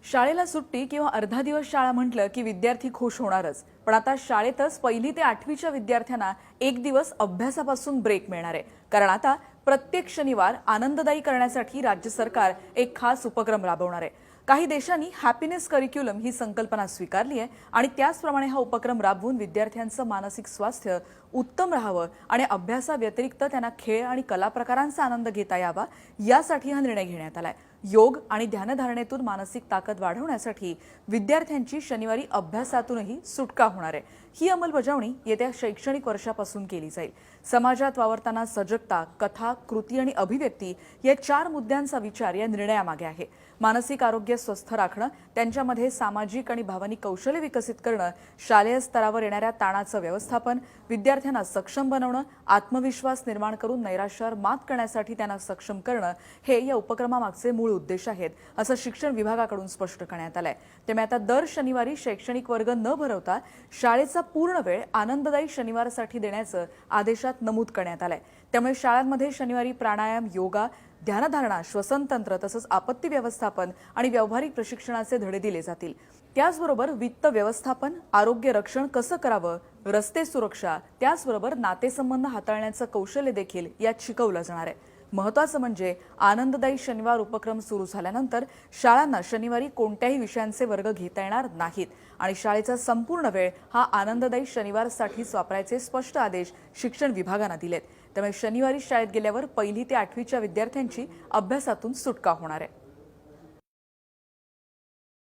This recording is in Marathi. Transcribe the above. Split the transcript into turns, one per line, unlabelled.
शाळेला सुट्टी किंवा अर्धा दिवस शाळा म्हटलं की विद्यार्थी खुश होणारच। पण आता शाळेतच पहिली ते 8वीच्या विद्यार्थ्यांना एक दिवस अभ्यासापासून ब्रेक मिळणार आहे। कारण आता प्रत्येक शनिवार आनंददायी करण्यासाठी राज्य सरकार एक खास उपक्रम राबवणार आहे। काही देशांनी हॅपीनेस करिक्युलम ही संकल्पना स्वीकारली आहे आणि त्याचप्रमाणे हा उपक्रम राबवून विद्यार्थ्यांचं मानसिक स्वास्थ्य उत्तम राहावं आणि अभ्यासाव्यतिरिक्त त्यांना खेळ आणि कला प्रकारांचा आनंद घेता यावा यासाठी हा निर्णय घेण्यात आलाय। योग आणि ध्यानधारणेतून मानसिक ताकद वाढवण्यासाठी विद्यार्थ्यांची शनिवारी अभ्यासातूनही सुटका होणार आहे। ही अंमलबजावणी येत्या शैक्षणिक वर्षापासून केली जाईल। समाजात वावरताना सजगता, कथा, कृती आणि अभिव्यक्ती या 4 मुद्द्यांचा विचार या निर्णयामागे आहे। मानसिक आरोग्य स्वस्थ राखणं, त्यांच्यामध्ये सामाजिक आणि भावनिक कौशल्य विकसित करणं, शालेय स्तरावर येणाऱ्या ताणाचं व्यवस्थापन, विद्यार्थ्यांना सक्षम बनवणं, आत्मविश्वास निर्माण करून नैराश्यावर मात करण्यासाठी त्यांना सक्षम करणं हे या उपक्रमामागचे मूळ उद्देश आहेत, असं शिक्षण विभागाकडून स्पष्ट करण्यात आलंय। त्यामुळे आता दर शनिवारी शैक्षणिक वर्ग न भरवता शाळेचा पूर्ण वेळ आनंददायी शनिवारसाठी देण्याचं आदेशात नमूद करण्यात आलंय। त्यामुळे शाळांमध्ये शनिवारी प्राणायाम, योगा, ध्यानधारणा, श्वसनतंत्र तसंच आपत्ती व्यवस्थापन आणि व्यावहारिक प्रशिक्षणाचे धडे दिले जातील। त्याचबरोबर वित्त व्यवस्थापन, आरोग्य रक्षण कसं करावं, रस्ते सुरक्षा, त्याचबरोबर नातेसंबंध हाताळण्याचं कौशल्य देखील यात शिकवलं जाणार आहे। महत्त्वाचं म्हणजे आनंददायी शनिवार उपक्रम सुरू झाल्यानंतर शाळांना शनिवारी कोणत्याही विषयांचे वर्ग घेता येणार नाहीत आणि शाळेचा संपूर्ण वेळ हा आनंददायी शनिवारसाठीच वापरायचे स्पष्ट आदेश शिक्षण विभागानं दिलेत। त्यामुळे शनिवारी शाळेत गेल्यावर पहिली ते 8वीच्या विद्यार्थ्यांची अभ्यासातून सुटका होणार आहे।